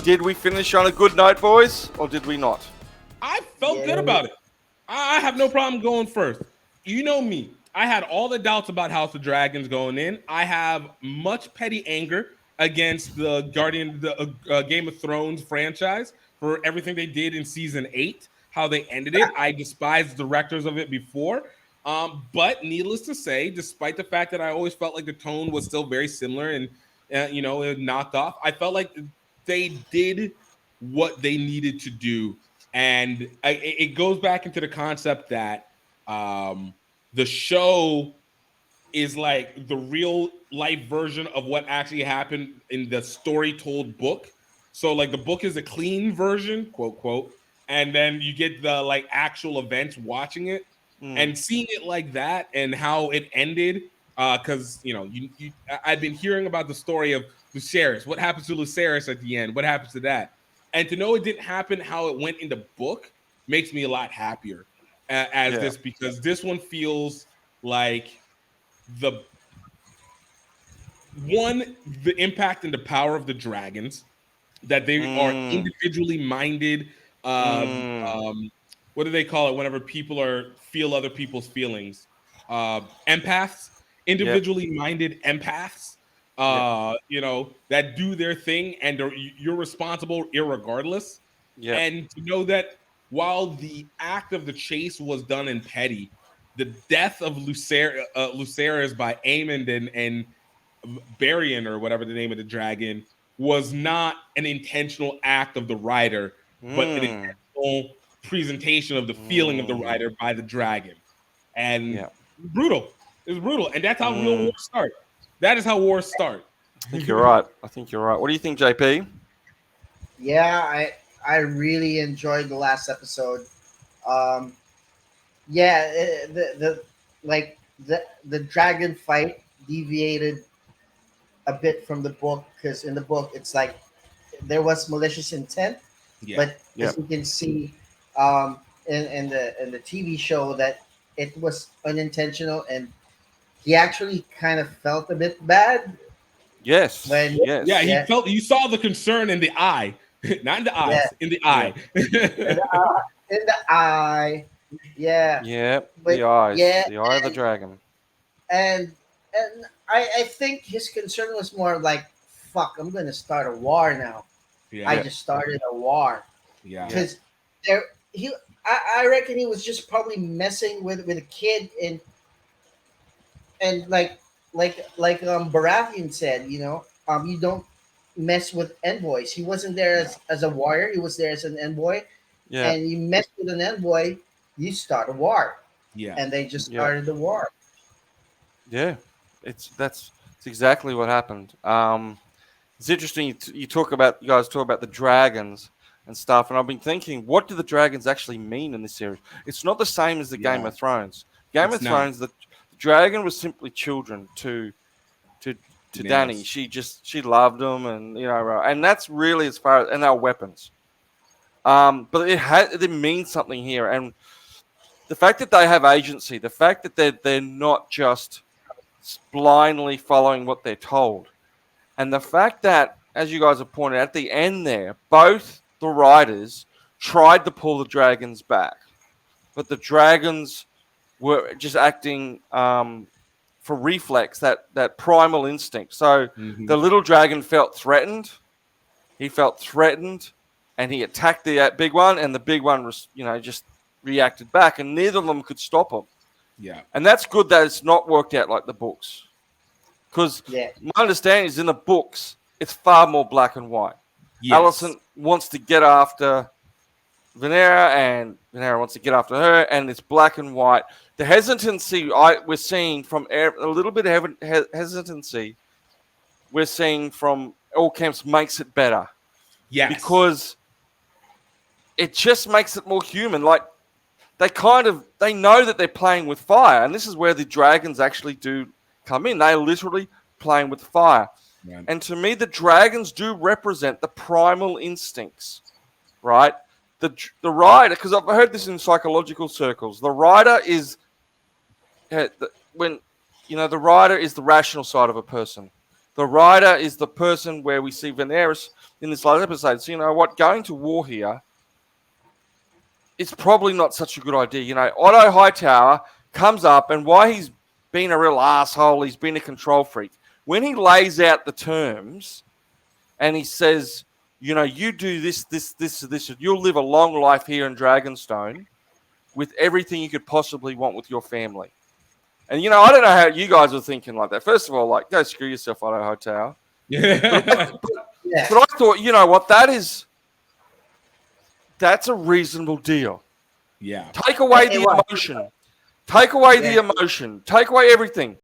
Did we finish on a good note, boys, or did we not? I felt good about it. I have no problem going first. You know me. I had all the doubts about House of Dragons going in. I have much petty anger against the Game of Thrones franchise for everything they did in season 8, how they ended it. I despised the directors of it before. But needless to say, despite the fact that I always felt like the tone was still very similar and it knocked off, I felt like they did what they needed to do, and it goes back into the concept that the show is like the real life version of what actually happened in the story told book. So like the book is a clean version, quote quote, and then you get the like actual events watching it and seeing it like that and how it ended. Because I've been hearing about the story of Lucerys. What happens to Lucerys at the end? What happens to that? And to know it didn't happen how it went in the book makes me a lot happier as this, because this one feels like the impact and the power of the dragons, that they are individually minded. What do they call it whenever people feel other people's feelings? Empaths, individually minded empaths. That do their thing and you're responsible irregardless. And to know that while the act of the chase was done in petty, the death of Lucerys by Aemond and Barian, or whatever the name of the dragon, was not an intentional act of the writer, but an intentional presentation of the feeling of the writer by the dragon. And brutal. It's brutal. And that's how real wars start. That is how wars start. I think you're right. What do you think, JP? Yeah, I really enjoyed the last episode. The dragon fight deviated a bit from the book, because in the book it's like there was malicious intent, but as you can see in the TV show, that it was unintentional, and he actually kind of felt a bit bad. Yes. He felt. You saw the concern in the eye, not in the eyes, in the eye. In the eye. Yeah. Yeah. But, the eyes. Yeah, the eye of the dragon. And I think his concern was more like, fuck, I'm gonna start a war now. I just started a war. Because I reckon he was just probably messing with a kid, and like Baratheon said, you don't mess with envoys. He wasn't there as a warrior, he was there as an envoy. And you mess with an envoy, you start a war. And they just started the war. That's exactly what happened. It's interesting you guys talk about the dragons and stuff, and I've been thinking, what do the dragons actually mean in this series? It's not the same as the Game of Thrones. Game of Thrones, the dragon was simply children to Dany. She loved them, and that's really as far as, and our weapons. But it means something here, and the fact that they have agency, the fact that they're not just blindly following what they're told, and the fact that, as you guys have pointed out, at the end there, both the riders tried to pull the dragons back, but the dragons were just acting for reflex, that primal instinct. So the little dragon felt threatened. He felt threatened, and he attacked the big one, and the big one was, just reacted back, and neither of them could stop him. And that's good that it's not worked out like the books. Because my understanding is in the books, it's far more black and white. Alicent wants to get after Rhaenyra, and Rhaenyra wants to get after her, and it's black and white. The hesitancy we're seeing from a little bit of hesitancy we're seeing from all camps makes it better. Because it just makes it more human. Like, they know that they're playing with fire, and this is where the dragons actually do come in. They're literally playing with fire. And to me, the dragons do represent the primal instincts, right? The rider, because I've heard this in psychological circles, the rider is the rider is the rational side of a person. The rider is the person where we see Daenerys in this last episode. So you know what? Going to war here, it's probably not such a good idea. You know, Otto Hightower comes up, and why he's been a real asshole, he's been a control freak. When he lays out the terms, and he says, you know, you do this, you'll live a long life here in Dragonstone with everything you could possibly want with your family. And, you know, I don't know how you guys were thinking like that. First of all, like, go screw yourself, Otto Hightower. Yeah. But I thought, you know what, that's a reasonable deal. Yeah. Take away the emotion. Take away the emotion. Take away everything.